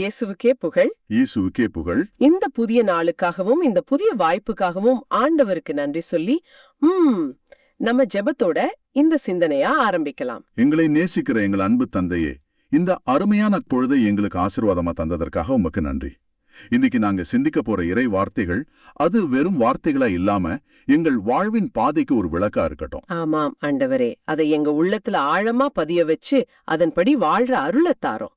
இயேசுவுக்கே புகழ். இயேசுவுக்கே புகழ். இந்த புதிய நாளுக்காகவும் இந்த புதிய வாய்ப்புக்காகவும் ஆண்டவருக்கு நன்றி சொல்லி நம்ம ஜெபத்தோட இந்த சிந்தனையா ஆரம்பிக்கலாம். எங்களை நேசிக்கிற எங்கள் அன்பு தந்தையே, இந்த அருமையான பொழுதை எங்களுக்கு ஆசீர்வாதமா தந்ததற்காக உமக்கு நன்றி. இன்னைக்கு நாங்க சிந்திக்க போற இறை வார்த்தைகள் அது வெறும் வார்த்தைகளா இல்லாம எங்கள் வாழ்வின் பாதைக்கு ஒரு விளக்கா இருக்கட்டும். ஆமாம் ஆண்டவரே, அதை எங்க உள்ளத்துல ஆழமா பதிய வச்சு அதன்படி வாழ்ற அருளத்தாரோம்.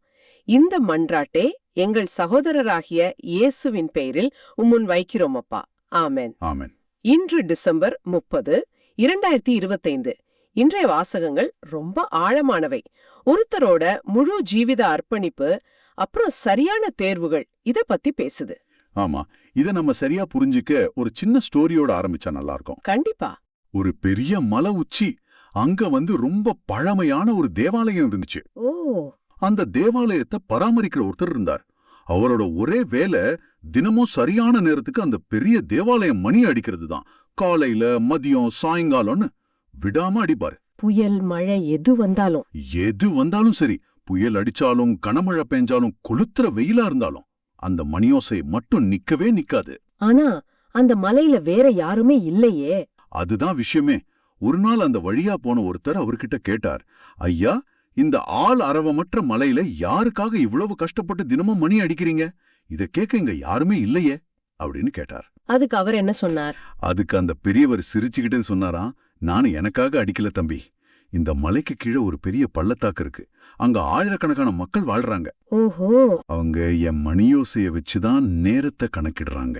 இந்த மன்றாட்டே எங்கள் சகோதரராகிய இயேசுவின் பெயரில் உம்முன் வைக்கிறோம் அப்பா. ஆமென். ஆமென். இன்று டிசம்பர் 30, 2025. இன்றைய வாசகங்கள் ரொம்ப ஆழமானவை. ஒருத்தரோட முழு ஜீவித அர்ப்பணிப்பு, அப்புறம் சரியான தேர்வுகள், இத பத்தி பேசுது. ஆமா, இத நம்ம சரியா புரிஞ்சுக்க ஒரு சின்ன ஸ்டோரியோட ஆரம்பிச்சா நல்லா இருக்கும். கண்டிப்பா. ஒரு பெரிய மலை உச்சி, அங்க ரொம்ப பழமையான ஒரு தேவாலயம் இருந்துச்சு. ஓ. அந்த தேவாலயத்தை பராமரிக்கிற ஒருத்தர் இருந்தார். அவரோட ஒரே வேலை தினமும் சரியான நேரத்துக்கு அந்த பெரிய தேவாலயம் மணி அடிக்கிறது தான். காலையில, மதியம், சாயங்காலம்னு விடாம அடிப்பாரு. புயல், மழை எது வந்தாலும் சரி, புயல் அடிச்சாலும், கனமழை பெஞ்சாலும், கொளுத்துற வெயிலா இருந்தாலும் அந்த மணியோசை மட்டும் நிக்கவே நிக்காது. ஆனா அந்த மலையில வேற யாருமே இல்லையே. அதுதான் விஷயமே. ஒரு நாள் அந்த வழியா போன ஒருத்தர் அவர்கிட்ட கேட்டார், ஐயா, இந்த ஆள் அரவமற்ற மலையில யாருக்காக இவ்வளவு கஷ்டப்பட்டு தினமும் மணி அடிக்கிறீங்க? இத கேட்க இங்க யாருமே இல்லையே அப்படின்னு கேட்டார். அதுக்கு அவர் என்ன சொன்னார்? அதுக்கு அந்த பெரியவர் சிரிச்சுக்கிட்டே சொன்னாராம், நானும் எனக்காக அடிக்கல தம்பி. இந்த மலைக்கு கீழே ஒரு பெரிய பள்ளத்தாக்கு இருக்கு. அங்க ஆயிரக்கணக்கான மக்கள் வாழ்றாங்க. ஓஹோ. அவங்க என் மணியோசைய வச்சுதான் நேரத்தை கணக்கிடுறாங்க,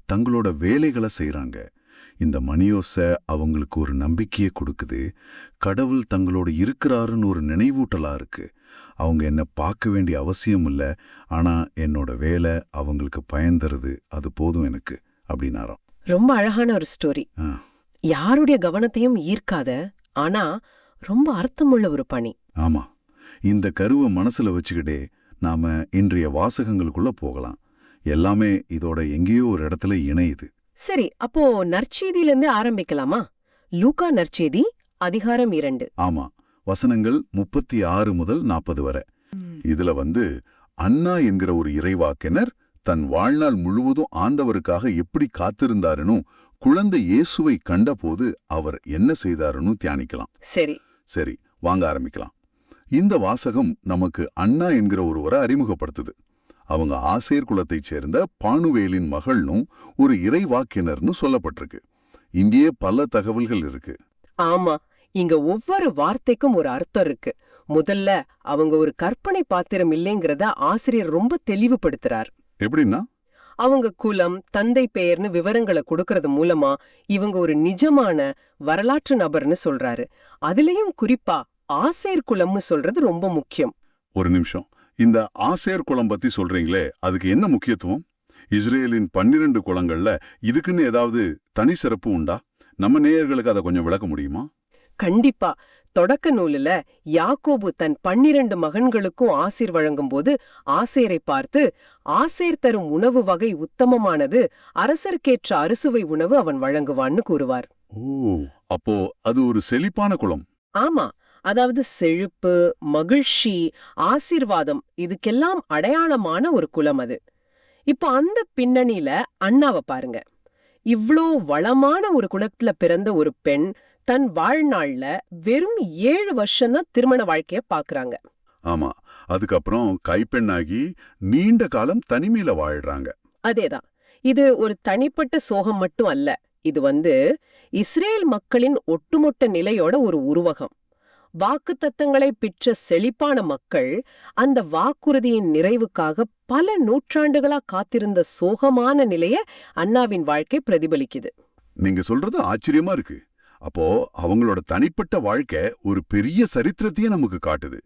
தங்களோட வேலைகளை செய்யறாங்க. இந்த மணியோசை அவங்களுக்கு ஒரு நம்பிக்கையை கொடுக்குது. கடவுள் தங்களோட இருக்கிறாருன்னு ஒரு நினைவூட்டலா இருக்கு. அவங்க என்ன பார்க்க வேண்டிய அவசியம் இல்ல, ஆனா என்னோட வேலை அவங்களுக்கு பயன்தருது, அது போதும் எனக்கு அப்படின்னாராம். ரொம்ப அழகான ஒரு ஸ்டோரி. யாருடைய கவனத்தையும் ஈர்க்காத, ஆனா ரொம்ப அர்த்தமுள்ள ஒரு பணி. ஆமா, இந்த கருவை மனசுல வச்சுக்கிட்டே நாம இன்றைய வாசகங்களுக்குள்ள போகலாம். எல்லாமே இதோட எங்கேயோ ஒரு இடத்துல இணையுது. சரி, அப்போ நற்செய்தியிலிருந்து ஆரம்பிக்கலாமா? லூக்கா நற்செய்தி அதிகாரம் 2. ஆமா, வசனங்கள் 36 முதல் 40 வரை. இதுல அன்னா என்கிற ஒரு இறைவாக்கினர் தன் வாழ்நாள் முழுவதும் ஆண்டவருக்காக எப்படி காத்திருந்தாருன்னு, குழந்தை இயேசுவை கண்டபோது அவர் என்ன செய்தாருன்னு தியானிக்கலாம். சரி, வாங்க ஆரம்பிக்கலாம். இந்த வாசகம் நமக்கு அன்னா என்கிற ஒருவரை அறிமுகப்படுத்துது. அவங்க ஆசேர் குலத்தைச் சேர்ந்த பானுவேலின் மகள்னும் ஒரு இறைவாக்கினர்னு சொல்லப்பட்டிருக்கு. இங்கேயே பல தகவல்கள் இருக்கு. ஆமா, இங்க ஒவ்வொரு வார்த்தைக்கும் ஒரு அர்த்தம் இருக்கு. முதல்ல அவங்க ஒரு கற்பனை பாத்திரம் இல்லைங்கிறத ஆசிரியர் ரொம்ப தெளிவுபடுத்துறார். எப்படின்னா, அவங்க குலம், தந்தை பெயர்னு விவரங்களை கொடுக்கறது மூலமா இவங்க ஒரு நிஜமான வரலாற்று நபர்னு சொல்றாரு. அதுலயும் குறிப்பா ஆசேர் குலம்னு சொல்றது ரொம்ப முக்கியம். ஒரு நிமிஷம், இந்த ஆசேர் குலம் பத்தி சொல்றீங்களே, அதுக்கு என்ன முக்கியத்துவம்? இஸ்ரேலின் 12 குலங்கள்ல இதுக்குன்னு ஏதாவது தனி சிறப்பு உண்டா? நம்ம நேயர்களுக்கு அதை கொஞ்சம் விளக்க முடியுமா? கண்டிப்பா. தொடக்க நூலுல யாக்கோபு தன் 12 மகன்களுக்கும் ஆசீர் வழங்கும் போது ஆசேரை பார்த்து, ஆசேர் தரும் உணவு வகை உத்தமமானது, அரசர்க்கேற்ற அறுசுவை உணவு அவன் வழங்குவான்னு கூறுவார். ஓ, அப்போ அது ஒரு செழிப்பான குலம். ஆமா, அதாவது செழிப்பு, மகிழ்ச்சி, ஆசீர்வாதம், இதுக்கெல்லாம் அடையாளமான ஒரு குலம் அது. இப்ப அந்த பின்னணியில அண்ணாவை பாருங்க. இவ்ளோ வளமான ஒரு குலத்துல பிறந்த ஒரு பெண் தன் வாழ்நாள்ல வெறும் 7 வருஷம்தான் திருமண வாழ்க்கைய பாக்குறாங்க. ஆமா, அதுக்கப்புறம் கைப்பெண்ணாகி நீண்ட காலம் தனிமையில வாழ்றாங்க. அதேதான். இது ஒரு தனிப்பட்ட சோகம் மட்டும் அல்ல. இது இஸ்ரேல் மக்களின் ஒட்டுமொத்த நிலையோட ஒரு உருவகம். வாக்குத்தத்தங்களை பெற்ற செழிப்பான மக்கள் அந்த வாக்குறுதியின் நிறைவுக்காக பல நூற்றாண்டுகளா காத்திருந்த சோகமான நிலைய அண்ணாவின் வாழ்க்கை பிரதிபலிக்குது. நீங்க சொல்றது ஆச்சரியமா இருக்கு. அப்போ அவங்களோட தனிப்பட்ட வாழ்க்கை ஒரு பெரிய சரித்திரத்தையே நமக்கு காட்டுது.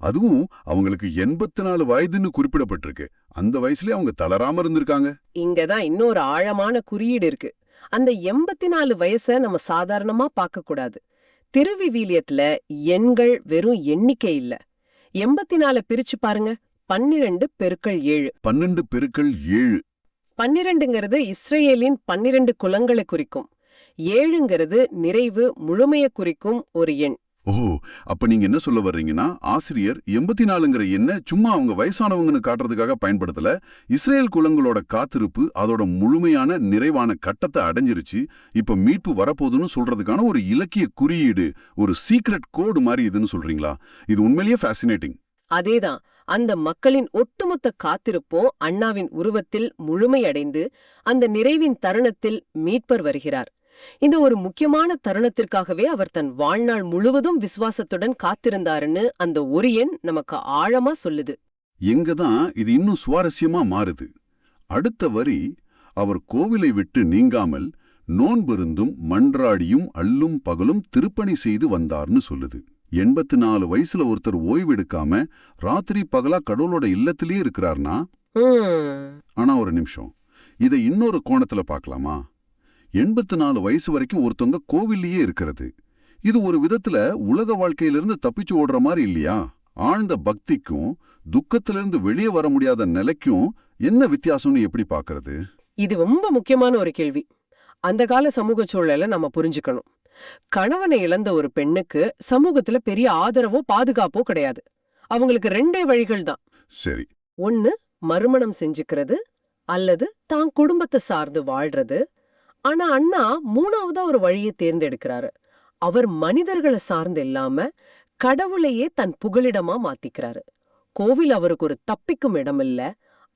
அதுவும் அவங்களுக்கு 84 வயதுன்னு குறிப்பிடப்பட்டிருக்கு. அந்த வயசுலயே அவங்க தளராம இருந்திருக்காங்க. இங்கதான் இன்னொரு ஆழமான குறியீடு இருக்கு. அந்த 84 வயசை நம்ம சாதாரணமா பார்க்க கூடாது. திருவிவிலியத்துல எண்கள் வெறும் எண்ணிக்கை இல்ல. 84 பிரிச்சு பாருங்க. 12 பெருக்கல் 7. 12 பெருக்கல் 7. 12ங்கிறது இஸ்ரேலின் 12 குலங்களை குறிக்கும். 7ங்கிறது நிறைவு, முழுமையை குறிக்கும் ஒரு எண். ஓ, அப்ப நீங்க என்ன சொல்ல வர்றீங்கன்னா, ஆசிரியர் 84ங்கிற எண்ண சும்மா அவங்க வயசானவங்கன்னு காட்டுறதுக்காக பயன்படுத்தல. இஸ்ரேல் குலங்களோட காத்திருப்பு அதோட முழுமையான நிறைவான கட்டத்தை அடைஞ்சிருச்சு. இப்ப மீட்பு வரப்போகுதுன்னு சொல்றதுக்கான ஒரு இலக்கிய குறியீடு, ஒரு சீக்ரெட் கோடு மாதிரி இதுன்னு சொல்றீங்களா? இது உண்மையிலேயே ஃபேசினேட்டிங். அதேதான். அந்த மக்களின் ஒட்டுமொத்த காத்திருப்பும் அண்ணாவின் உருவத்தில் முழுமையடைந்து அந்த நிறைவின் தருணத்தில் மீட்பர் வருகிறார். இந்த ஒரு முக்கியமான தருணத்திற்காகவே அவர் தன் வாழ்நாள் முழுவதும் விசுவாசத்துடன் காத்திருந்தாருன்னு அந்த ஒரு எண் நமக்கு ஆழமா சொல்லுது. எங்கதான் இது இன்னும் சுவாரஸ்யமா மாறுது. அடுத்த வரி, அவர் கோவிலை விட்டு நீங்காமல் நோன்பிருந்தும் மன்றாடியும் அல்லும் பகலும் திருப்பணி செய்து வந்தார்னு சொல்லுது. 84 வயசுல ஒருத்தர் ஓய்வெடுக்காம ராத்திரி பகலா கடவுளோட இல்லத்திலேயே இருக்கிறார்னா. ஆனா ஒரு நிமிஷம், இதை இன்னொரு கோணத்துல பார்க்கலாமா? 84 வயசு வரைக்கும் ஒருத்தவங்க கோவில்லையே இருக்கிறது, இது ஒரு விதத்துல உலக வாழ்க்கையிலிருந்து தப்பிச்சு ஓடுற மாதிரி இல்லையா? ஆழ்ந்த பக்திக்கும் துக்கத்திலிருந்து வெளியே வர முடியாத நிலைக்கும் என்ன வித்தியாசம்னு எப்படி பார்க்கறது? இது ரொம்ப முக்கியமான ஒரு கேள்வி. அந்த கால சமூக சூழலை நம்ம புரிஞ்சுக்கணும். கணவனை இழந்த ஒரு பெண்ணுக்கு சமூகத்துல பெரிய ஆதரவோ பாதுகாப்போ கிடையாது. அவங்களுக்கு 2 வழிகள் தான். சரி. ஒன்னு மறுமணம் செஞ்சுக்கிறது, அல்லது தான் குடும்பத்தை சார்ந்து வாழ்றது. ஆனா அண்ணா 3வதா ஒரு வழியை தேர்ந்தெடுக்கிறாரு. அவர் மனிதர்களை சார்ந்து இல்லாம கடவுளையே தன் புகலிடமா மாத்திக்கிறாரு. கோவில் அவருக்கு ஒரு தப்பிக்கும் இடம் இல்ல,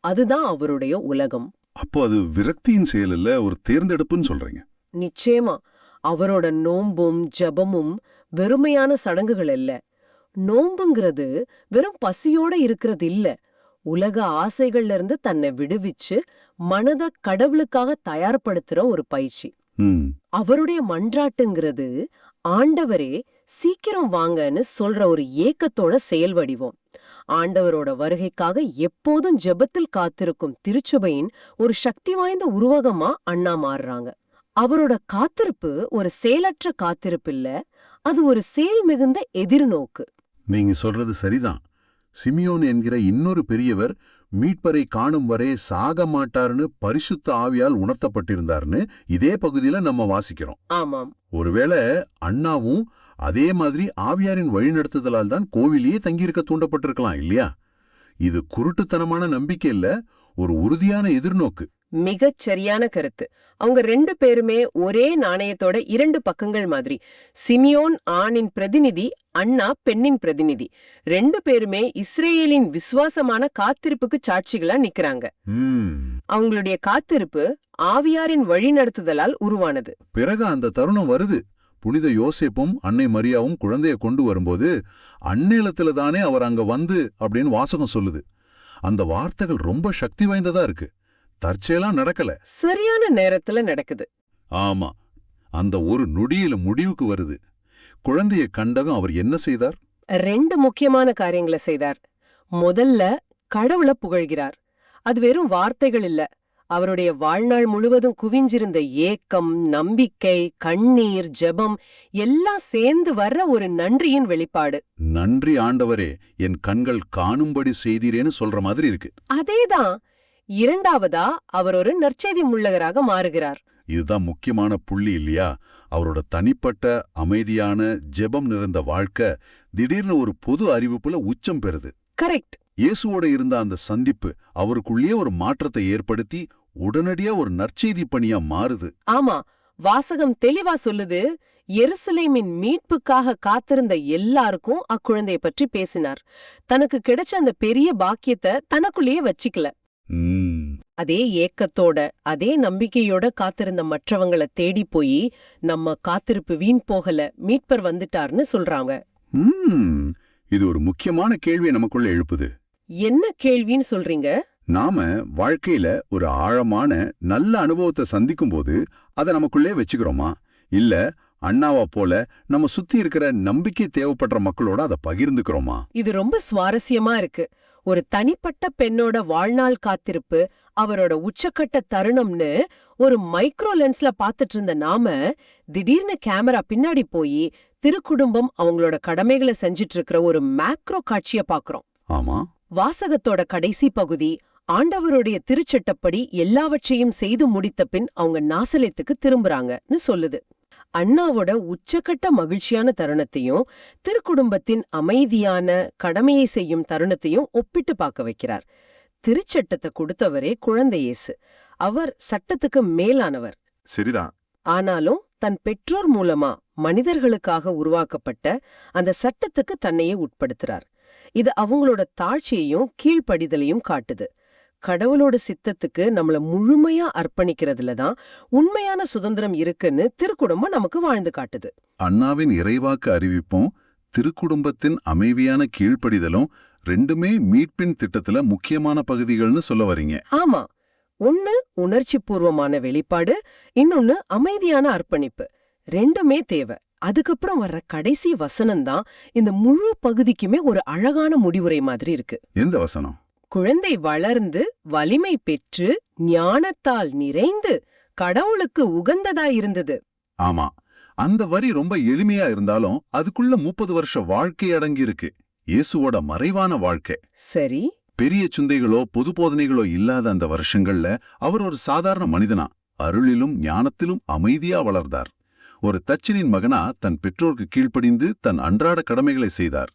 அதுதான் அவருடைய உலகம். அப்போ அது விரக்தியின் செயல் இல்ல, ஒரு தேர்ந்தெடுப்புன்னு சொல்றீங்க? நிச்சயமா. அவரோட நோம்பும் ஜபமும் வெறுமையான சடங்குகள் இல்ல. நோம்புங்கிறது வெறும் பசியோட இருக்கிறது இல்ல, உலக ஆசைகள்ல இருந்து தன்னை விடுவிச்சு மனத கடவுளுக்காக தயார்படுத்துற ஒரு பயிற்சி. அவருடைய மன்றாட்டுங்கிறது ஆண்டவரே சீக்கிரம் வாங்கன்னு சொல்ற ஒரு ஏக்கத்தோட செயல் வடிவம். ஆண்டவரோட வருகைக்காக எப்போதும் ஜெபத்தில் காத்திருக்கும் திருச்சபையின் ஒரு சக்தி வாய்ந்த உருவகமா அண்ணா மாறுறாங்க. அவரோட காத்திருப்பு ஒரு செயலற்ற காத்திருப்பு இல்ல, அது ஒரு செயல் மிகுந்த எதிர்நோக்கு. நீங்க சொல்றது சரிதான். சிமியோன் என்கிற இன்னொரு பெரியவர் மீட்பரை காணும் வரை சாக மாட்டார்னு பரிசுத்த ஆவியால் உணர்த்தப்பட்டிருந்தார்னு இதே பகுதியில நம்ம வாசிக்கிறோம். ஆமாம். ஒருவேளை அண்ணாவும் அதே மாதிரி ஆவியாரின் வழிநடத்துதலால் தான் கோவிலேயே தங்கியிருக்க தூண்டப்பட்டிருக்கலாம் இல்லையா? இது குருட்டுத்தனமான நம்பிக்கை இல்ல, ஒரு உறுதியான எதிர்நோக்கு. மிகச் சரியான கருத்து. அவங்க 2 பேருமே ஒரே நாணயத்தோட 2 பக்கங்கள் மாதிரி. சிமியோன் ஆணின் பிரதிநிதி, அண்ணா பெண்ணின் பிரதிநிதி. 2 பேருமே இஸ்ரேலின் விசுவாசமான காத்திருப்புக்கு சாட்சிகளா நிக்கிறாங்க. அவங்களுடைய காத்திருப்பு ஆவியாரின் வழிநடத்துதலால் உருவானது. பிறகு அந்த தருணம் வருது. புனித யோசேப்பும் அன்னை மரியாவும் குழந்தைய கொண்டு வரும்போது அந்நேரத்துல தானே அவர் அங்க வந்து அப்படின்னு வாசகம் சொல்லுது. அந்த வார்த்தைகள் ரொம்ப சக்தி வாய்ந்ததா இருக்கு. தற்செயலா நடக்கல, சரியான நேரத்துல நடக்குது. ஆமா, அந்த ஒரு நொடியில முடிவுக்கு வருது. குழந்தைய கண்டதும் அவர் என்ன செய்தார்? 2 முக்கியமான காரியங்களை செய்தார். முதல்ல கடவுளை புகழ்கிறார். அது வெறும் வார்த்தைகள் இல்ல, அவருடைய வாழ்நாள் முழுவதும் குவிஞ்சிருந்த ஏக்கம், நம்பிக்கை, கண்ணீர், ஜெபம் எல்லாம் சேர்ந்து வர்ற ஒரு நன்றியின் வெளிப்பாடு. நன்றி ஆண்டவரே, என் கண்கள் காணும்படி செய்தீரேன்னு சொல்ற மாதிரி இருக்கு. அதேதான். 2வதா அவர் ஒரு நற்செய்தி முள்ளகராக மாறுகிறார். இதுதான் முக்கியமான புள்ளி இல்லையா? அவரோட தனிப்பட்ட அமைதியான ஜெபம் நிறைந்த வாழ்க்கை திடீர்னு ஒரு பொது அறிவிப்புல உச்சம் பெறுது. கரெக்ட். இயேசுவோட இருந்த அந்த சந்திப்பு அவருக்குள்ளே ஒரு மாற்றத்தை ஏற்படுத்தி உடனடியா ஒரு நற்செய்தி பணியா மாறுது. ஆமா, வாசகம் தெளிவா சொல்லுது. எருசலேமின் மீட்புக்காக காத்திருந்த எல்லாருக்கும் அக்குழந்தைய பற்றி பேசினார். தனக்கு கிடைச்ச அந்த பெரிய பாக்கியத்தை தனக்குள்ளேயே வச்சிக்கல. அதே ஏக்கத்தோட அதே நம்பிக்கையோட காத்திருந்த மற்றவங்கள தேடி போய் நம்ம காத்திருப்பு வீண் போகல, மீட்பர் வந்துட்டார்னு சொல்றாங்க. இது ஒரு முக்கியமான கேள்வியை நமக்குள்ள எழுப்புது. என்ன கேள்வின்னு சொல்றீங்க? நாம வாழ்க்கையில ஒரு ஆழமான நல்ல அனுபவத்தை சந்திக்கும் போது அதை நமக்குள்ளே வச்சுக்கிறோமா, இல்ல அண்ணாவா போல நம்ம சுத்தி இருக்கிற நம்பிக்கை தேவைப்படுற மக்களோட அதை பகிர்ந்துக்கிறோமா? இது ரொம்ப சுவாரஸ்யமா இருக்கு. ஒரு தனிப்பட்ட பெண்ணோட வாழ்நாள் காத்திருப்பு அவரோட உச்சக்கட்ட தருணம்னு ஒரு மைக்ரோ லென்ஸ்ல பாத்துட்டு இருந்த நாம திடீர்னு கேமரா பின்னாடி போய் திருக்குடும்பம் அவங்களோட கடமைகளை செஞ்சிட்டு இருக்கிற ஒரு மேக்ரோ காட்சிய பாக்குறோம். ஆமா, வாசகத்தோட கடைசி பகுதி ஆண்டவருடைய திருச்சட்டப்படி எல்லாவற்றையும் செய்து முடித்த பின் அவங்க நாசலேத்துக்கு திரும்புறாங்கன்னு சொல்லுது. அண்ணாவோட உச்சக்கட்ட மகிழ்ச்சியான தருணத்தையும் திருக்குடும்பத்தின் அமைதியான கடமையை செய்யும் தருணத்தையும் ஒப்பிட்டு பார்க்க வைக்கிறார். திருச்சட்டத்தை கொடுத்தவரே குழந்தை இயேசு. அவர் சட்டத்துக்கு மேலானவர். சரிதான். ஆனாலும் தன் பெற்றோர் மூலமா மனிதர்களுக்காக உருவாக்கப்பட்ட அந்த சட்டத்துக்கு தன்னையே உட்படுத்துறார். இது அவங்களோட தாழ்ச்சியையும் கீழ்ப்படிதலையும் காட்டுது. கடவுளோட சித்தத்துக்கு நம்மள முழுமையா அர்ப்பணிக்கிறதுல தான் உண்மையான சுதந்திரம் இருக்குன்னு திருக்குடும்பம் நமக்கு வாழ்ந்து காட்டுது. அண்ணாவின் இறைவாக்கு அறிவிப்பும் திருக்குடும்பத்தின் அமைதியான கீழ்ப்படிதலும் ரெண்டுமே மீட்பின் திட்டத்துல முக்கியமான பகுதிகள்னு சொல்ல வரீங்க. ஆமா, ஒன்னு உணர்ச்சி பூர்வமான வெளிப்பாடு, இன்னொன்னு அமைதியான அர்ப்பணிப்பு. ரெண்டுமே தேவை. அதுக்கப்புறம் வர்ற கடைசி வசனம்தான் இந்த முழு பகுதிக்குமே ஒரு அழகான முடிவுரை மாதிரி இருக்கு. எந்த வசனம்? குழந்தை வளர்ந்து வலிமை பெற்று ஞானத்தால் நிறைந்து கடவுளுக்கு உகந்ததாயிருந்தது. ஆமா, அந்த வரி ரொம்ப எளிமையா இருந்தாலும் அதுக்குள்ள 30 வருஷ வாழ்க்கை அடங்கி இருக்கு. இயேசுவோட மறைவான வாழ்க்கை. சரி. பெரிய சுந்தைகளோ பொது போதனைகளோ இல்லாத அந்த வருஷங்கள்ல அவர் ஒரு சாதாரண மனிதனா அருளிலும் ஞானத்திலும் அமைதியா வளர்ந்தார். ஒரு தச்சனின் மகனா தன் பெற்றோருக்கு கீழ்ப்படிந்து தன் அன்றாட கடமைகளை செய்தார்.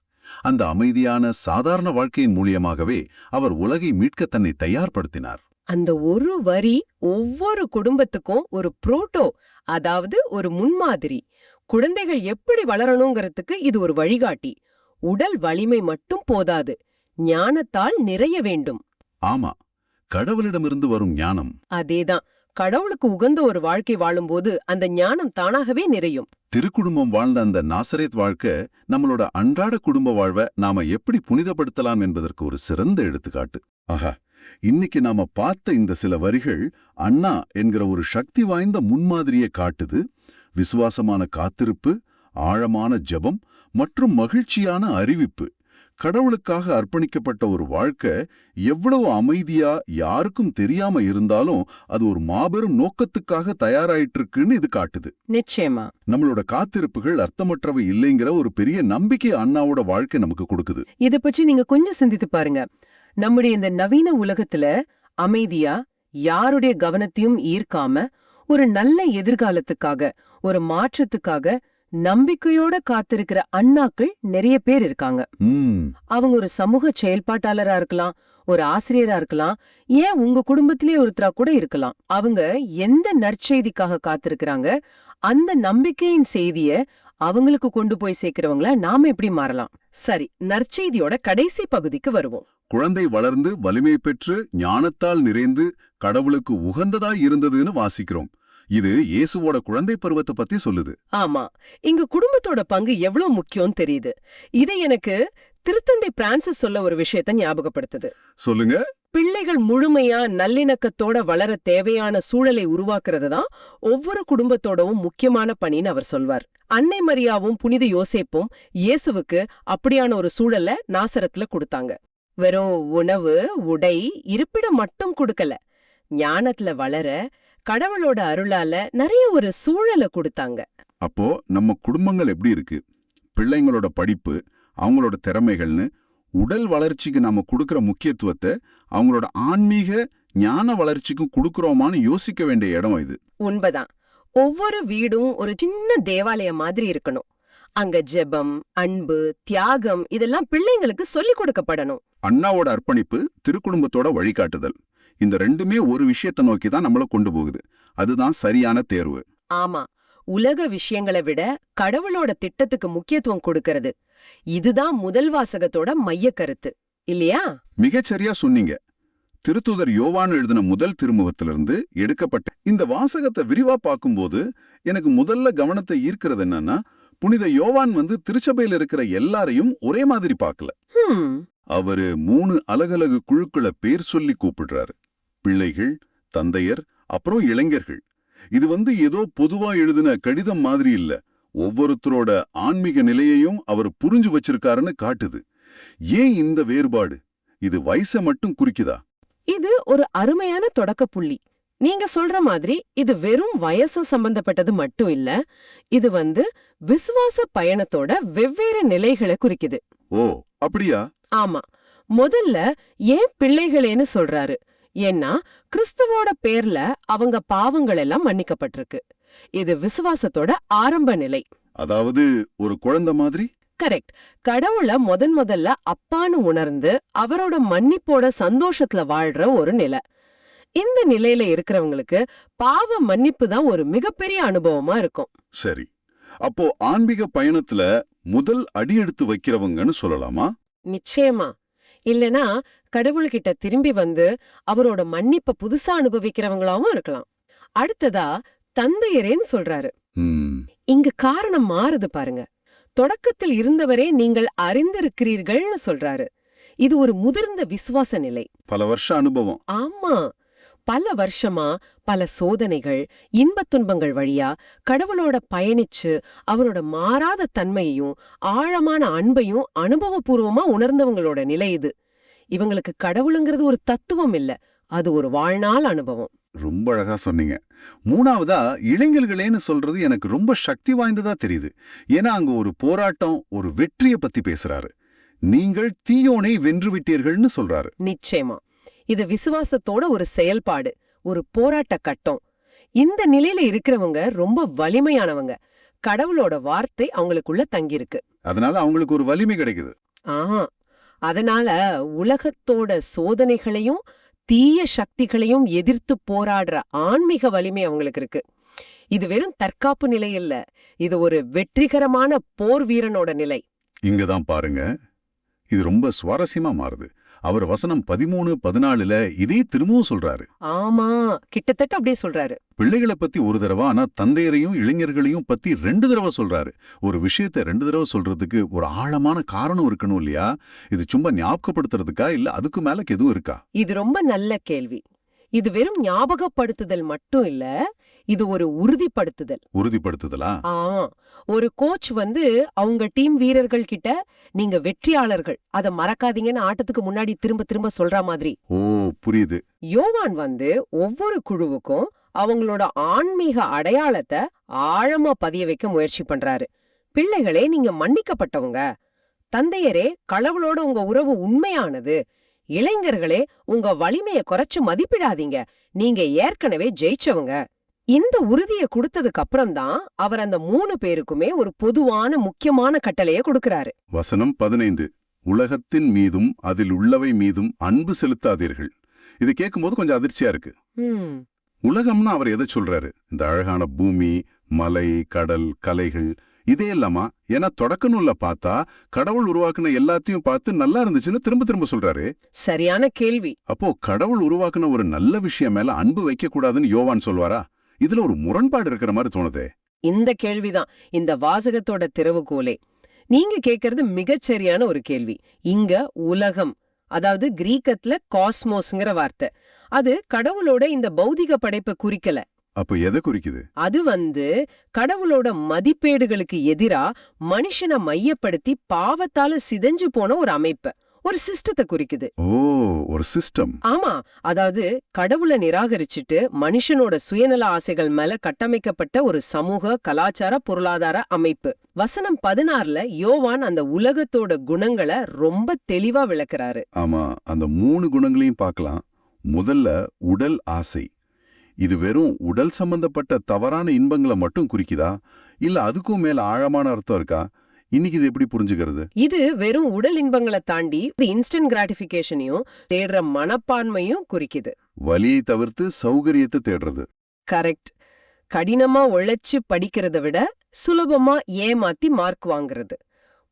அந்த அமைதியான சாதாரண வாழ்க்கையின் மூலியமாகவே அவர் உலகை மீட்க தன்னை தயார்படுத்தினார். அந்த ஒரு வரி ஒவ்வொரு குடும்பத்துக்கும் ஒரு புரோட்டோ, அதாவது ஒரு முன்மாதிரி. குழந்தைகள் எப்படி வளரணுங்கிறதுக்கு இது ஒரு வழிகாட்டி. உடல் வலிமை மட்டும் போதாது, ஞானத்தால் நிறைய வேண்டும். ஆமா, கடவுளிடமிருந்து வரும் ஞானம். அதேதான். கடவுளுக்கு உகந்த ஒரு வாழ்க்கை வாழும்போது அந்த ஞானம் தானாகவே நிறையும். திருக்குடும்பம் வாழ்ந்த அந்த நாசரேத் வாழ்க்கை நம்மளோட அன்றாட குடும்ப வாழ்வை நாம எப்படி புனிதப்படுத்தலாம் என்பதற்கு ஒரு சிறந்த எடுத்துக்காட்டு. ஆஹா, இன்னைக்கு நாம பார்த்த இந்த சில வரிகள் அண்ணா என்கிற ஒரு சக்தி வாய்ந்த முன்மாதிரியை காட்டுது. விசுவாசமான காத்திருப்பு, ஆழமான ஜெபம் மற்றும் மகிழ்ச்சியான அறிவிப்பு. கடவுளுக்காக அர்ப்பணிக்கப்பட்ட ஒரு வாழ்க்கை எவ்வளவு அமைதியா யாருக்கும் தெரியாம இருந்தாலும் அது ஒரு மாபெரும் நோக்கத்துக்காக தயாராயிட்டு இருக்குன்னு இது காட்டுது. நிச்சயமா நம்மளோட காத்திருப்புகள் அர்த்தமற்றவை இல்லைங்கிற ஒரு பெரிய நம்பிக்கை அண்ணாவோட வாழ்க்கை நமக்கு கொடுக்குது. இத பற்றி நீங்க கொஞ்சம் சிந்தித்து பாருங்க. நம்முடைய இந்த நவீன உலகத்துல அமைதியா யாருடைய கவனத்தையும் ஈர்க்காம ஒரு நல்ல எதிர்காலத்துக்காக, ஒரு மாற்றத்துக்காக நம்பிக்கையோட காத்திருக்கிற அண்ணாக்கள் நிறைய பேர் இருக்காங்க. அவங்க ஒரு சமூக செயல்பாட்டாளரா இருக்கலாம், ஒரு ஆசிரியரா இருக்கலாம், ஏன் உங்க குடும்பத்திலே ஒருத்தரா கூட இருக்கலாம். அவங்க எந்த நற்செய்திக்காக காத்திருக்கிறாங்க, அந்த நம்பிக்கையின் செய்திய அவங்களுக்கு கொண்டு போய் சேர்க்கிறவங்கள நாம எப்படி மாறலாம்? சரி, நற்செய்தியோட கடைசி பகுதிக்கு வருவோம். குழந்தை வளர்ந்து வலிமை பெற்று ஞானத்தால் நிறைந்து கடவுளுக்கு உகந்ததாய் இருந்ததுன்னு வாசிக்கிறோம். இது இயேசுவோட குழந்தை பருவத்தை பத்தி சொல்லுது. ஆமா, இங்க குடும்பத்தோட பங்கு எவ்வளவு முக்கியம் தெரியுது. இது எனக்கு திருத்தந்தை பிரான்சிஸ் சொல்ல ஒரு விஷயத்த ஞாபகப்படுத்துது. சொல்லுங்க. பிள்ளைகள் முழுமையா நல்லிணக்கத்தோட வளர தேவையான சூழலை உருவாக்குறது தான் ஒவ்வொரு குடும்பத்தோடவும் முக்கியமான பணின்னு அவர் சொல்வார். அன்னை மரியாவும் புனித யோசேப்பும் இயேசுவுக்கு அப்படியான ஒரு சூழலை நாசரத்துல கொடுத்தாங்க. வெறும் உணவு, உடை, இருப்பிடம் மட்டும் கொடுக்கல, ஞானத்துல வளர கடவுளோட அருளால நிறைய ஒரு சூழலை கொடுத்தாங்க. அப்போ நம்ம குடும்பங்கள் எப்படி இருக்கு? பிள்ளைங்களோட படிப்பு, அவங்களோட திறமைகள்னு உடல் வளர்ச்சிக்கு நாம கொடுக்கற முக்கியத்துவத்தை அவங்களோட ஆன்மீக ஞான வளர்ச்சிக்கும் கொடுக்கறோமான்னு யோசிக்க வேண்டிய இடம் இது. உண்மைதான். ஒவ்வொரு வீடும் ஒரு சின்ன தேவாலயம் மாதிரி இருக்கணும். அங்க ஜெபம், அன்பு, தியாகம் இதெல்லாம் பிள்ளைங்களுக்கு சொல்லிக் கொடுக்கப்படணும். அண்ணாவோட அர்ப்பணிப்பு, திருக்குடும்பத்தோட வழிகாட்டுதல், இந்த ரெண்டுமே ஒரு விஷயத்தை நோக்கி தான் நம்மள கொண்டு போகுது. அதுதான் சரியான தேர்வு. ஆமா, உலக விஷயங்களை விட கடவுளோட திட்டத்துக்கு முக்கியத்துவம் கொடுக்கறது. இதுதான் முதல் வாசகத்தோட மைய கருத்து இல்லையா? மிகச்சரியா சொன்னீங்க. திருத்தூதர் யோவான் எழுதின முதல் திருமுகத்திலிருந்து எடுக்கப்பட்ட இந்த வாசகத்தை விரிவா பார்க்கும்போது எனக்கு முதல்ல கவனத்தை ஈர்க்கிறது என்னன்னா, புனித யோவான் திருச்சபையில் இருக்கிற எல்லாரையும் ஒரே மாதிரி பார்க்கல. அவரு 3 அலகலகு குழுக்களை பேர் சொல்லி கூப்பிடுறாரு. பிள்ளைகள், தந்தையர், அப்புறம் இளைஞர்கள். இது ஏதோ பொதுவா எழுதின கடிதம் மாதிரி இல்ல. ஒவ்வொருத்தரோட ஆன்மீக நிலையையும் அவர் புரிஞ்சு வச்சிருக்காருன்னு காட்டுது. ஏன் இந்த வேறுபாடு? இது வயசை மட்டும் குறிக்குதா? இது ஒரு அருமையான தொடக்க புள்ளி. நீங்க சொல்ற மாதிரி இது வெறும் வயசு சம்பந்தப்பட்டது மட்டும் இல்ல. இது விசுவாச பயணத்தோட வெவ்வேறு நிலைகளை குறிக்குது. ஓ, அப்படியா? ஆமா. முதல்ல ஏன் பிள்ளைகளேன்னு சொல்றாரு? ஏன்னா கிறிஸ்துவோட பேர்ல அவங்க பாவங்கள் எல்லாம் மன்னிக்கப்பட்டிருக்கு. இது விசுவாசத்தோட ஆரம்ப நிலை. அதாவது ஒரு குழந்தை மாதிரி. கரெக்ட். கடவுள முதல்ல அப்பான்னு உணர்ந்து அவரோட மன்னிப்போட சந்தோஷத்துல வாழ்ற ஒரு நிலை. இந்த நிலையில இருக்கிறவங்களுக்கு பாவ மன்னிப்பு தான் ஒரு மிகப்பெரிய அனுபவமா இருக்கும். சரி, அப்போ ஆன்மீக பயணத்துல முதல் அடியெடுத்து வைக்கிறவங்கன்னு சொல்லலாமா? நிச்சயமா. இல்லனா கடவுள்கிட்ட திரும்பி வந்து அவரோட மன்னிப்ப புதுசா அனுபவிக்கிறவங்களாவும் இருக்கலாம். அடுத்ததா தந்தையரேன்னு சொல்றாரு. இங்க காரணம் மாறுது பாருங்க. தொடக்கத்தில் இருந்தவரே நீங்கள் அறிந்திருக்கிறீர்கள்னு சொல்றாரு. இது ஒரு முதிர்ந்த விசுவாச நிலை. பல வருஷ அனுபவம். ஆமா, பல வருஷமா பல சோதனைகள், இன்பத் துன்பங்கள் வழியா கடவுளோட பயணிச்சு அவரோட மாறாத தன்மையையும் ஆழமான அன்பையும் அனுபவபூர்வமா உணர்ந்தவங்களோட நிலை இது. இவங்களுக்கு கடவுளுங்கிறது ஒரு தத்துவம் இல்ல, அது ஒரு வாழ்நாள் அனுபவம். ரொம்ப அழகா சொன்னீங்க. மூணாவதா இளைஞர்களேன்னு சொல்றது எனக்கு ரொம்ப சக்தி வாய்ந்ததா தெரியுது. ஏன்னா அங்க ஒரு போராட்டம், ஒரு வெற்றியை பத்தி பேசுறாரு. நீங்கள் தீயோனை வென்று விட்டீர்கள்னு சொல்றாரு. நிச்சயமா, இது விசுவாசத்தோட ஒரு செயல்பாடு, ஒரு போராட்ட கட்டம். இந்த நிலையில இருக்கிறவங்க ரொம்ப வலிமையானவங்க. கடவுளோட வார்த்தை அவங்களுக்குள்ள தங்கியிருக்கு. அதனால அவங்களுக்கு ஒரு வலிமை கிடைக்குது. ஆஹா, அதனால உலகத்தோட சோதனைகளையும் தீய சக்திகளையும் எதிர்த்து போராடுற ஆன்மீக வலிமை அவங்களுக்கு இருக்கு. இது வெறும் தற்காப்பு நிலை இல்ல, இது ஒரு வெற்றிகரமான போர் வீரனோட நிலை. இங்கதான் பாருங்க, இது ரொம்ப சுவாரஸ்யமா மாறுது. அவர் வசனம் 13-14 இதே திரும்பவும் சொல்றாரு. ஆமா, கிட்டத்தட்ட அப்படியே சொல்றாரு. பிள்ளைகளை பத்தி ஒரு தடவை, ஆனா தந்தையரையும் இளைஞர்களையும் பத்தி 2 தடவை சொல்றாரு. ஒரு விஷயத்தை 2 தடவை சொல்றதுக்கு ஒரு ஆழமான காரணம் இருக்கணும் இல்லையா? இது சும்மா ஞாபகப்படுத்துறதுக்கா இல்ல அதுக்கு மேல எதுவும் இருக்கா? இது ரொம்ப நல்ல கேள்வி. இது வெறும் ஞாபகப்படுத்துதல் மட்டும் இல்ல, இது ஒரு உறுதிப்படுத்துதல். உறுதிப்படுத்துதலா? ஒரு கோச் வந்து அவங்க டீம் வீரர்கள் கிட்ட நீங்க வெற்றியாளர்கள், அத மறக்காதீங்கன்னு ஆட்டத்துக்கு முன்னாடி திரும்ப திரும்ப சொல்ற மாதிரி. ஓ, புரியுது. யோவான் வந்து ஒவ்வொரு குழுவுக்கும் அவங்களோட ஆன்மீக அடையாளத்தை ஆழமா பதிய வைக்க முயற்சி பண்றாரு. பிள்ளைகளே, நீங்க மன்னிக்கப்பட்டவங்க. தந்தையரே, கடவுளோட உங்க உறவு உண்மையானது. இளைஞர்களே, உங்க வலிமைய குறைச்சு மதிப்பிடாதீங்க. நீங்க ஏற்கனவே ஜெயிச்சவங்க. இந்த உறுதியை கொடுத்ததுக்கு அப்புறம் தான் அவர் அந்த 3 பேருக்குமே ஒரு பொதுவான முக்கியமான கட்டளைய கொடுக்கறாரு. வசனம் 15, உலகத்தின் மீதும் அதில் உள்ளவை மீதும் அன்பு செலுத்தாதீர்கள். இது கேட்கும்போது கொஞ்சம் அதிர்ச்சியா இருக்கு. உலகம்னா அவர் எதை சொல்றாரு? இந்த அழகான பூமி, மலை, கடல், கலைகள் இதே இல்லாமா? ஏன்னா தொடக்க நூல்ல பார்த்தா கடவுள் உருவாக்குன எல்லாத்தையும் பார்த்து நல்லா இருந்துச்சுன்னு திரும்ப திரும்ப சொல்றாரு. சரியான கேள்வி. அப்போ கடவுள் உருவாக்குன ஒரு நல்ல விஷயம் மேல அன்பு வைக்க கூடாதுன்னு யோவான் சொல்வாரா? இதுல ஒரு முரண்பாடு இருக்கிற மாதிரி தோணுதே. இந்த கேள்விதான் இந்த வாசகத்தோட திறவுகோலே. நீங்க கேக்குறது மிகச்சரியான ஒரு கேள்வி. இங்க உலகம், அதாவது கிரீக்கத்துல காஸ்மோஸ்ங்கிற வார்த்தை, அது கடவுளோட இந்த பௌதிக படைப்பை குறிக்கல. அப்ப எதை குறிக்குது? அது வந்து கடவுளோட மதிப்பேடுகளுக்கு எதிரா மனுஷனை மையப்படுத்தி பாவத்தால சிதைஞ்சு போன ஒரு அமைப்பு, ஒரு சிஸ்டத்தை குறிக்குது. ஓ, ஒரு சிஸ்டம். ஆமா, அதாவது கடவுளை நிராகரிச்சுட்டு மனுஷனோட சுயநல ஆசைகள் மேல கட்டமைக்கப்பட்ட ஒரு சமூக, கலாச்சார, பொருளாதார அமைப்பு. வசனம் 16ல யோவான் அந்த உலகத்தோட குணங்களை ரொம்ப தெளிவா விளக்குறாரு. ஆமா, அந்த 3 குணங்களையும் பார்க்கலாம். முதல்ல உடல் ஆசை. இது வெறும் உடல் சம்பந்தப்பட்ட தவறான இன்பங்களை மட்டும் குறிக்குதா, இல்ல அதுக்கும் மேல ஆழமான அர்த்தம் இருக்கா? இன்னைக்கு இது எப்படி புரிஞ்சுக்கிறது? இது வெறும் உடல் இன்பங்களை தாண்டி இன்ஸ்டன்ட் கிராட்டிபிகேஷனையும் தேடுற மனப்பான்மையும் குறிக்குது. வலியை தவிர்த்து சௌகரியத்தை தேடுறது. கரெக்ட். கடினமா உழைச்சு படிக்கிறத விட சுலபமா ஏமாத்தி மார்க் வாங்குறது.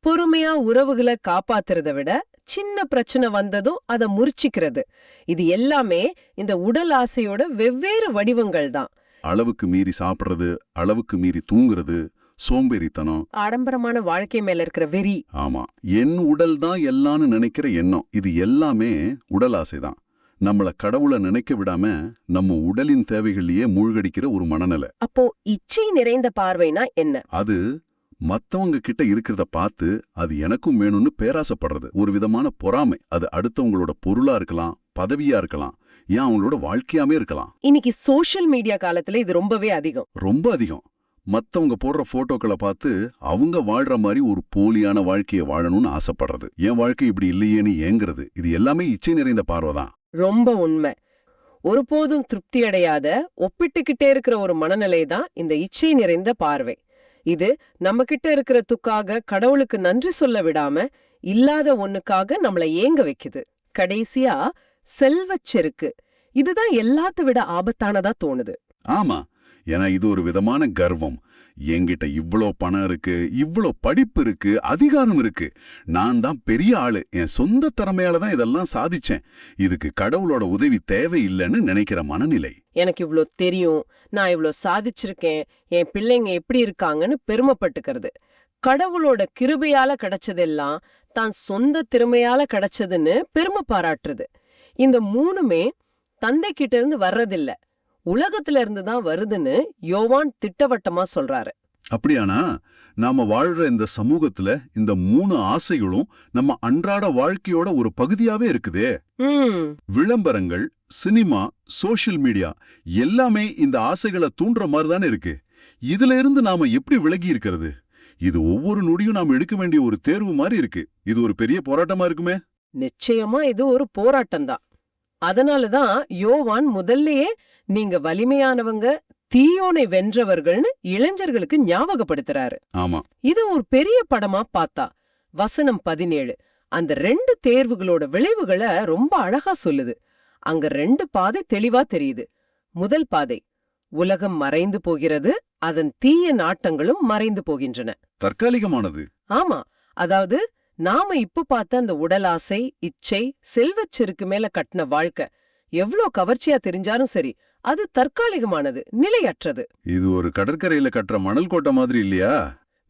பொறுமையா உறவுகளை காப்பாத்துறத விட சின்ன பிரச்சனை வந்ததும் அதை முறிச்சிக்கிறது. இது எல்லாமே இந்த உடல் ஆசையோட வெவ்வேறு வடிவங்கள் தான். அளவுக்கு மீறி சாப்பிடுறது, அளவுக்கு மீறி தூங்குறது, சோம்பேறித்தனம், ஆடம்பரமான வாழ்க்கை மேல இருக்கிற வெறி. ஆமா, என் உடல் தான் எல்லாம்னு நினைக்கிற எண்ணம், இது எல்லாமே உடல் ஆசைதான். நம்மள கடவுளை நினைக்க விடாம நம்ம உடலின் தேவைகளையே மூழ்கடிக்கிற ஒரு மனநிலை. அப்போ இச்சை நிறைந்த பார்வைனா என்ன? அது மத்தவங்க கிட்ட இருக்கிறத பார்த்து அது எனக்கும் வேணும்னு பேராசப்படுறது. ஒரு விதமான பொறாமை. அது அடுத்தவங்களோட பொருளா இருக்கலாம், பதவியா இருக்கலாம், ஏன் அவங்களோட வாழ்க்கையாமே இருக்கலாம். இன்னைக்கு சோஷியல் மீடியா காலத்துல இது ரொம்பவே அதிகம். ரொம்ப அதிகம். மத்தவங்க போடுற போட்டோக்களை பார்த்து அவங்க வாழ்ற மாதிரி ஒரு போலியான வாழ்க்கையை வாழணும்னு ஆசைப்படுறது, என் வாழ்க்கை இப்படி இல்லையேன்னு ஏங்குறது, இது எல்லாமே இச்சை நிறைந்த பார்வைதான். ரொம்ப உண்மை. ஒருபோதும் திருப்தியடையாத ஒப்பிட்டுக்கிட்டே இருக்கிற ஒரு மனநிலை தான் இந்த இச்சை நிறைந்த பார்வை. இது நம்ம கிட்ட இருக்கிறதுக்காக கடவுளுக்கு நன்றி சொல்ல விடாம இல்லாத ஒண்ணுக்காக நம்மள ஏங்க வைக்குது. கடைசியா செல்வச்செருக்கு. இதுதான் எல்லாத்த விட ஆபத்தானதா தோணுது. ஆமா, ஏன்னா இது ஒரு விதமான கர்வம். என்கிட்ட இவ்ளோ பணம் இருக்கு, இவ்ளோ படிப்பு இருக்கு, அதிகாரம் இருக்கு, நான் தான் பெரிய ஆளு, என் சொந்த திறமையால தான் இதெல்லாம் சாதிச்சேன், இதுக்கு கடவுளோட உதவி தேவையில்லைன்னு நினைக்கிற மனநிலை. எனக்கு இவ்ளோ தெரியும், நான் இவ்ளோ சாதிச்சிருக்கேன், என் பிள்ளைங்க எப்படி இருக்காங்கன்னு பெருமைப்பட்டுக்கிறது. கடவுளோட கிருபையால கிடைச்சதெல்லாம் தான் சொந்த திறமையால கிடைச்சதுன்னு பெருமை பாராட்டுறது. இந்த மூணுமே தந்தை கிட்ட இருந்து வர்றதில்ல, உலகத்துல இருந்து தான் வருதுன்னு யோவான் திட்டவட்டமா சொல்றாரு. அப்படியானா நாம வாழ்ற இந்த சமூகத்துல இந்த 3 ஆசைகளும் நம்ம அன்றாட வாழ்க்கையோட ஒரு பகுதியாவே இருக்குதே. விளம்பரங்கள், சினிமா, சோஷியல் மீடியா எல்லாமே இந்த ஆசைகளை தூண்டுற மாதிரி தானே இருக்கு. இதுல இருந்து நாம எப்படி விலகி இருக்கிறது? இது ஒவ்வொரு நொடியும் நாம் எடுக்க வேண்டிய ஒரு தேர்வு மாதிரி இருக்கு. இது ஒரு பெரிய போராட்டமா இருக்குமே. நிச்சயமா இது ஒரு போராட்டம்தான். அதனாலதான் யோவான் முதல்லயே நீங்க வலிமையானவங்க, தீயோனை வென்றவர்கள்னு இளைஞர்களுக்கு ஞாபகப்படுத்துறாரு. ஆமா, இது ஒரு பெரிய படமா பார்த்தா வசனம் 17 அந்த 2 தேர்வுகளோட விளைவுகளை ரொம்ப அழகா சொல்லுது. அங்க 2 பாதை தெளிவா தெரியுது. முதல் பாதை, உலகம் மறைந்து போகிறது, அதன் தீய நாட்டங்களும் மறைந்து போகின்றன. தற்காலிகமானது. ஆமா, அதாவது நாம இப்ப பார்த்த அந்த உடலாசை, இச்சை, செல்வச்செருக்கு மேல கட்டின வாழ்க்கை எவ்ளோ கவர்ச்சியா தெரிஞ்சாலும் சரி, அது தற்காலிகமானது, நிலையற்றது. இது ஒரு கடற்கரையில கட்டுற மணல் கோட்டை மாதிரி இல்லையா?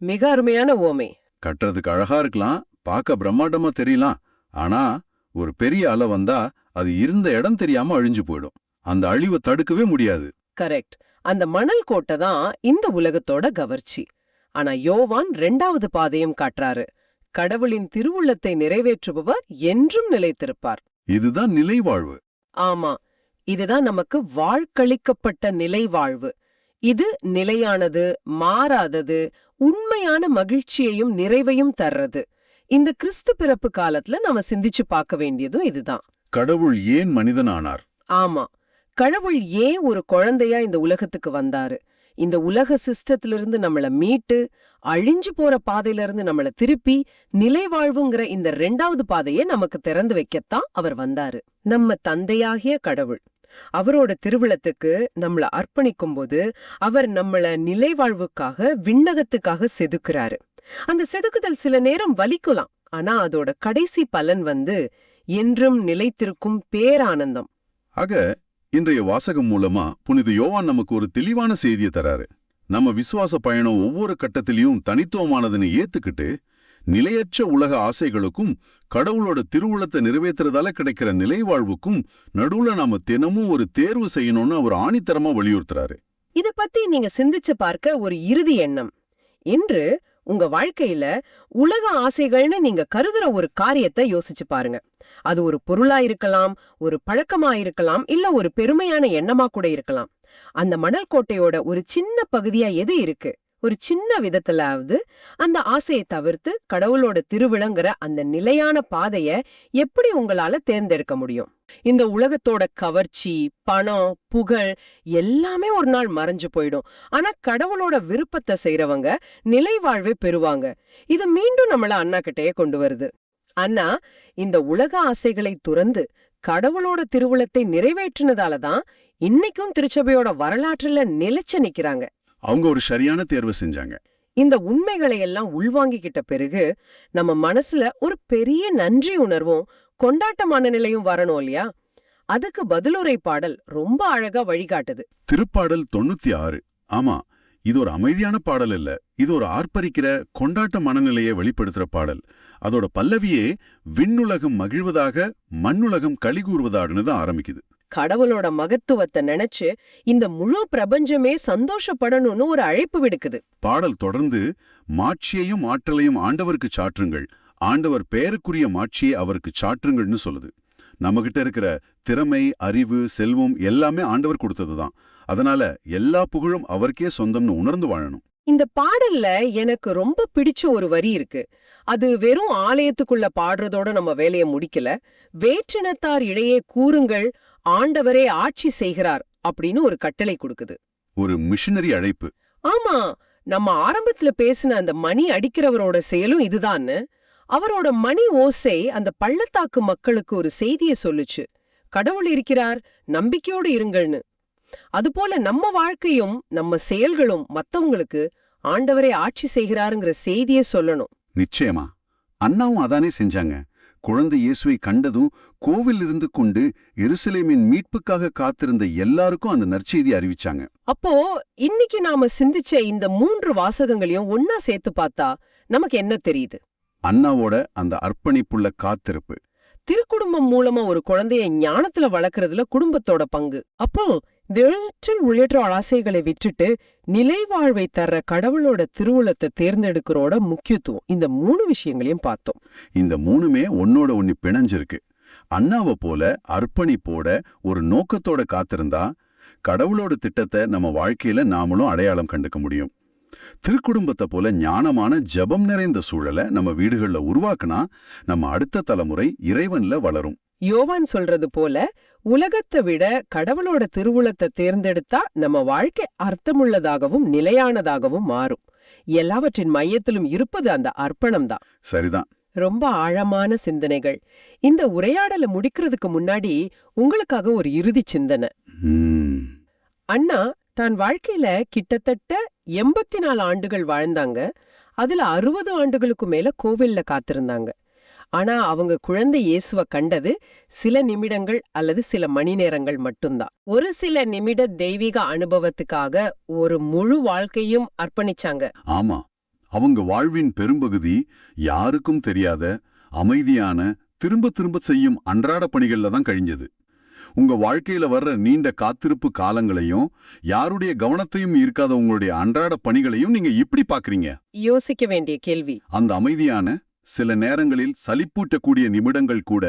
மிக அருமையான ஓமை. கட்டுறதுக்கு அழகா இருக்கலாம், பார்க்க பிரம்மாண்டமா தெரியலாம், ஆனா ஒரு பெரிய அலை வந்தா அது இருந்த இடம் தெரியாம அழிஞ்சு போயிடும். அந்த அழிவை தடுக்கவே முடியாது. கரெக்ட். அந்த மணல் கோட்டை தான் இந்த உலகத்தோட கவர்ச்சி. ஆனா யோவான் 2வது பாதையும் காட்டுறாரு. கடவுளின் திருவுள்ளத்தை நிறைவேற்றுபவர் என்றும் நிலைத்திருப்பார். இதுதான் நிலைவாழ்வு. ஆமா, இதுதான் நமக்கு வாழ்க்களிக்கப்பட்ட நிலைவாழ்வு. இது நிலையானது, மாறாதது, உண்மையான மகிழ்ச்சியையும் நிறைவையும் தர்றது. இந்த கிறிஸ்து பிறப்பு காலத்துல நாம சிந்திச்சு பார்க்க வேண்டியதும் இதுதான். கடவுள் ஏன் மனிதனானார்? ஆமா, கடவுள் ஏன் ஒரு குழந்தையா இந்த உலகத்துக்கு வந்தாரு? இந்த உலக சிஸ்டத்திலிருந்து நம்மள மீட்டு, அழிஞ்சு போற பாதையிலிருந்து நம்மள திருப்பி நிலைவாழ்வுங்கிற இந்த 2வது பாதையை நமக்கு திறந்து வைக்கத்தான் அவர் வந்தாரு. நம்ம தந்தையாகிய கடவுள் அவரோட திருவிழத்துக்கு நம்மள அர்ப்பணிக்கும் போது அவர் நம்மள நிலைவாழ்வுக்காக, விண்ணகத்துக்காக செதுக்குறாரு. அந்த செதுக்குதல் சில நேரம் வலிக்கலாம், ஆனா அதோட கடைசி பலன் என்றும் நிலைத்திருக்கும் பேரானந்தம். ஆக இன்றைய வாசகம் மூலமா புனித யோவான் நமக்கு ஒரு தெளிவான செய்தியை தராரு. நம்ம விசுவாச பயணம் ஒவ்வொரு கட்டத்திலையும் தனித்துவமானதுன்னு ஏத்துக்கிட்டு, நிலையற்ற உலக ஆசைகளுக்கும் கடவுளோட திருவுளத்தை நிறைவேற்றுறதால கிடைக்கிற நிலைவாழ்வுக்கும் நடுவுல நாம தினமும் ஒரு தேர்வு செய்யணும்னு அவர் ஆணித்தரமா வலியுறுத்துறாரு. இத பத்தி நீங்க சிந்திச்சு பார்க்க ஒரு இறுதி எண்ணம். இன்று உங்க வாழ்க்கையில உலக ஆசைகள்னு நீங்க கருதுற ஒரு காரியத்தை யோசிச்சு பாருங்க. அது ஒரு பொருளா இருக்கலாம், ஒரு பழக்கமா இருக்கலாம், இல்ல ஒரு பெருமையான எண்ணமா கூட இருக்கலாம். அந்த மணல் கோட்டையோட ஒரு சின்ன பகுதியா எது இருக்கு? ஒரு சின்ன விதத்திலாவது அந்த ஆசையை தவிர்த்து கடவுளோட திருவிழங்கிற அந்த நிலையான பாதைய எப்படி உங்களால தேர்ந்தெடுக்க முடியும்? இந்த உலகத்தோட கவர்ச்சி, பணம், புகழ் எல்லாமே ஒரு நாள் மறைஞ்சு போயிடும். ஆனா கடவுளோட விருப்பத்தை செய்யறவங்க நிலைவாழ்வை பெறுவாங்க. இது மீண்டும் நம்மள அண்ணா கிட்டயே கொண்டு வருது. அண்ணா இந்த உலக ஆசைகளை துறந்து கடவுளோட திருவுளத்தை நிறைவேற்றினதாலதான் இன்னைக்கும் திருச்சபையோட வரலாற்றுல நிலைச்சு நிக்கிறாங்க. அவங்க ஒரு சரியான தேர்வு செஞ்சாங்க. இந்த உண்மைகளை எல்லாம் உள்வாங்கிக்கிட்ட பிறகு நம்ம மனசுல ஒரு பெரிய நன்றி உணர்வும் கொண்டாட்டமான நிலையும் வரணும் இல்லையா? அதுக்கு பதிலுரை பாடல் ரொம்ப அழகா வழிகாட்டுது. திருப்பாடல் 96. ஆமா, இது ஒரு அமைதியான பாடல் இல்ல, இது ஒரு ஆர்ப்பரிக்கிற கொண்டாட்ட மனநிலையை வெளிப்படுத்துற பாடல். அதோட பல்லவியே விண்ணுலகம் மகிழ்வதாக, மண்ணுலகம் களிகூறுவதாகனு தான் ஆரம்பிக்குது. கடவுளோட மகத்துவத்தை நினைச்சு இந்த முழு பிரபஞ்சமே சந்தோஷப்படணும்னு ஒரு அழைப்பு விடுக்குது. பாடல் தொடர்ந்து மாட்சியையும் ஆற்றலையும் ஆண்டவருக்கு சாற்றுங்கள், ஆண்டவர் பெயருக்குரிய மாட்சியை அவருக்கு சாற்றுங்கள்னு சொல்லுது. நம்மகிட்ட இருக்கிற திறமை, அறிவு, செல்வம் எல்லாமே ஆண்டவர் கொடுத்ததுதான். அதனால எல்லா புகழும் அவருக்கே சொந்தம்னு உணர்ந்து வாழணும். இந்த பாடல்ல எனக்கு ரொம்ப பிடிச்ச ஒரு வரி இருக்கு. அது வெறும் ஆலயத்துக்குள்ள பாடுறதோட நம்ம வேலைய முடிக்கல. வேற்றினத்தார் இடையே கூறுங்கள், ஆண்டவரே ஆட்சி செய்கிறார் அப்படின்னு ஒரு கட்டளை கொடுக்குது. ஒரு மிஷனரி அழைப்பு. ஆமா, நம்ம ஆரம்பத்துல பேசின அந்த மணி அடிக்கிறவரோட செயலும் இதுதான்னு. அவரோட மணி ஓசை அந்த பள்ளத்தாக்கு மக்களுக்கு ஒரு செய்திய சொல்லுச்சு. கடவுள் இருக்கிறார், நம்பிக்கையோடு இருங்கள்னு. அதுபோல நம்ம வாழ்க்கையும் நம்ம செயல்களும் மத்தவங்களுக்கு ஆண்டவரே ஆட்சி செய்கிறாருங்கிற செய்தியே சொல்லணும். நிச்சயமா. அண்ணாவும் அதானே செஞ்சாங்க. குழந்தை இயேசுவை கண்டதும் கோவில் இருந்து கொண்டு எருசலேமின் மீட்புக்காக காத்திருந்த எல்லாருக்கும் அந்த நற்செய்தி அறிவிச்சாங்க. அப்போ இன்னைக்கு நாம சிந்திச்ச இந்த 3 வாசகங்களையும் ஒன்னா சேர்த்து பார்த்தா நமக்கு என்ன தெரியுது? அண்ணாவோட அந்த அர்ப்பணிப்புள்ள காத்திருப்பு, திருக்குடும்பம் மூலமா ஒரு குழந்தைய ஞானத்துல வளர்க்கறதுல குடும்பத்தோட பங்கு. அப்போ தினற்றில் உள்ளிட்ட ஆசைகளை விட்டுட்டு நிலை வாழ்வை தர்ற கடவுளோட திருவுளத்தை தேர்ந்தெடுக்கிறோட முக்கியத்துவம், இந்த 3 விஷயங்களையும் பார்த்தோம். இந்த 3மே ஒன்னோட ஒன்னு பிணைஞ்சிருக்கு. அண்ணாவை போல அர்ப்பணிப்போட ஒரு நோக்கத்தோட காத்திருந்தா கடவுளோட திட்டத்தை நம்ம வாழ்க்கையில நாமளும் அடையாளம் கண்டுக்க முடியும். திருக்குடும்பத்தை போல ஞானமான ஜெபம் நிறைந்த சூழலை நம்ம வீடுகள்ல உருவாக்குனா நம்ம அடுத்த தலைமுறை இறைவன்ல வளரும். யோவான் சொல்றது போல உலகத்தை விட கடவுளோட திருவுளத்தை தேர்ந்தெடுத்தா நம்ம வாழ்க்கை அர்த்தமுள்ளதாகவும் நிலையானதாகவும் மாறும். எல்லாவற்றின் மையத்திலும் இருப்பது அந்த அர்ப்பணம்தான். சரிதான். ரொம்ப ஆழமான சிந்தனைகள். இந்த உரையாடலை முடிக்கிறதுக்கு முன்னாடி உங்களுக்காக ஒரு இறுதி சிந்தனை. அண்ணா தான் வாழ்க்கையில கிட்டத்தட்ட 84 ஆண்டுகள் வாழ்ந்தாங்க. அதுல 60 ஆண்டுகளுக்கு மேல கோவில்ல காத்திருந்தாங்க. ஆனா அவங்க குழந்தை இயேசுவ கண்டது சில நிமிடங்கள் அல்லது சில மணி நேரங்கள் மட்டும்தான். ஒரு சில நிமிட தெய்வீக அனுபவத்துக்காக ஒரு முழு வாழ்க்கையும் அர்ப்பணிச்சாங்க. ஆமா, அவங்க வாழ்வின் பெரும்பகுதி யாருக்கும் தெரியாத அமைதியான திரும்ப திரும்ப செய்யும் அன்றாட பணிகள்ல தான் கழிஞ்சது. உங்க வாழ்க்கையில வர்ற நீண்ட காத்திருப்பு காலங்களையும் யாருடைய கவனத்தையும் ஈர்க்காத உங்களுடைய அன்றாட பணிகளையும் நீங்க எப்படி பாக்குறீங்க? யோசிக்க வேண்டிய கேள்வி. அந்த அமைதியான, சில நேரங்களில் சலிப்பூட்டக்கூடிய நிமிடங்கள் கூட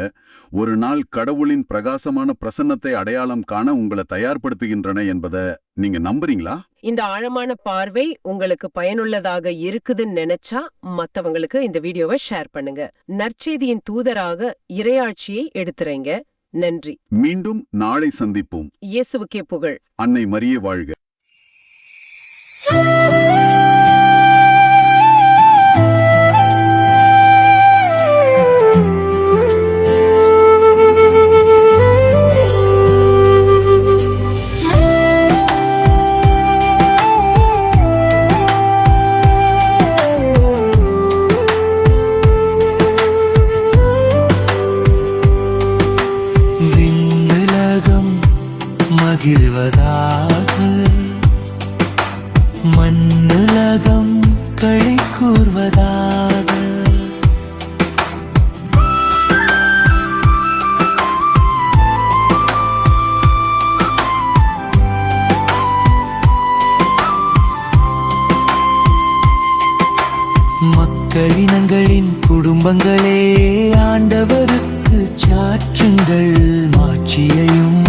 ஒரு நாள் கடவுளின் பிரகாசமான பிரசன்னத்தை அடையாளம் காண உங்களை தயார்படுத்துகின்றன என்பதை நீங்க நம்புறீங்களா? இந்த ஆழமான பார்வை உங்களுக்கு பயனுள்ளதாக இருக்குதுன்னு நினைச்சா மத்தவங்களுக்கு இந்த வீடியோவை ஷேர் பண்ணுங்க. நற்செய்தியின் தூதராக இறையாட்சியை எடுத்துறீங்க. நன்றி. மீண்டும் நாளை சந்திப்போம். இயேசுவுக்கே புகழ். அன்னை மரியே வாழ்க. மகிழ்வதாக மண்ணுலகம் களி கூர்வதாக. மக்களினங்களின் குடும்பங்களே ஆண்டவருக்கு சாற்றுங்கள். மாட்சியையும்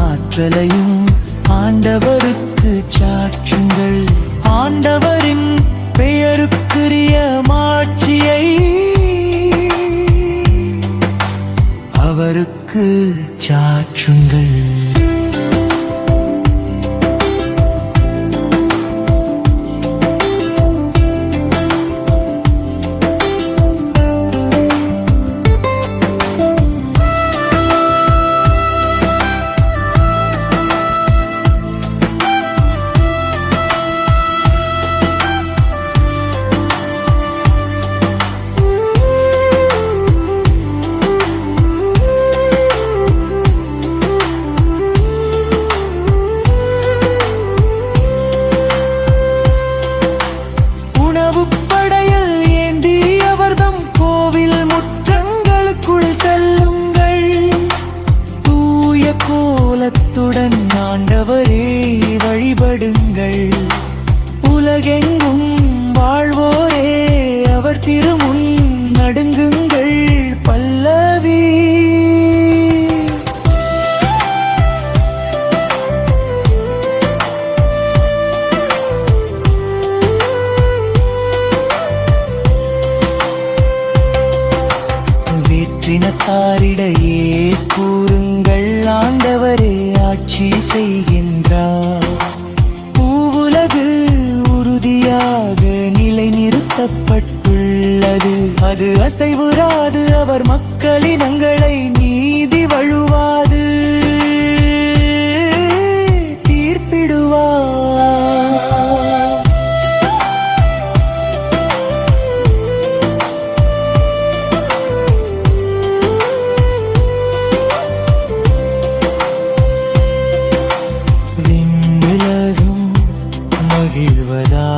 ஆற்றலையும் ஆண்டவருக்கு சாற்றுங்கள். ஆண்டவரின் பெயருக்குரிய மாட்சியை அவருக்கு சாற்றுங்கள். ஆண்டவரே வழிபடுங்கள். உலகெங்கும் வாழ்வோரே அவர் திருமுன் நடுங்குங்கள். பல்லவி. மாற்றினத்தாரிடையே கூறுங்கள், ஆண்டவரே ஆட்சி செய்கின்றார். பூவுலகு உறுதியாக நிலைநிறுத்தப்பட்டுள்ளது, அது அசைவுறாது. அவர் மக்களினங்களை நீதி வழுவாது தீர்ப்பிடுவார். விண்ணுலகும் மகிழ்வதா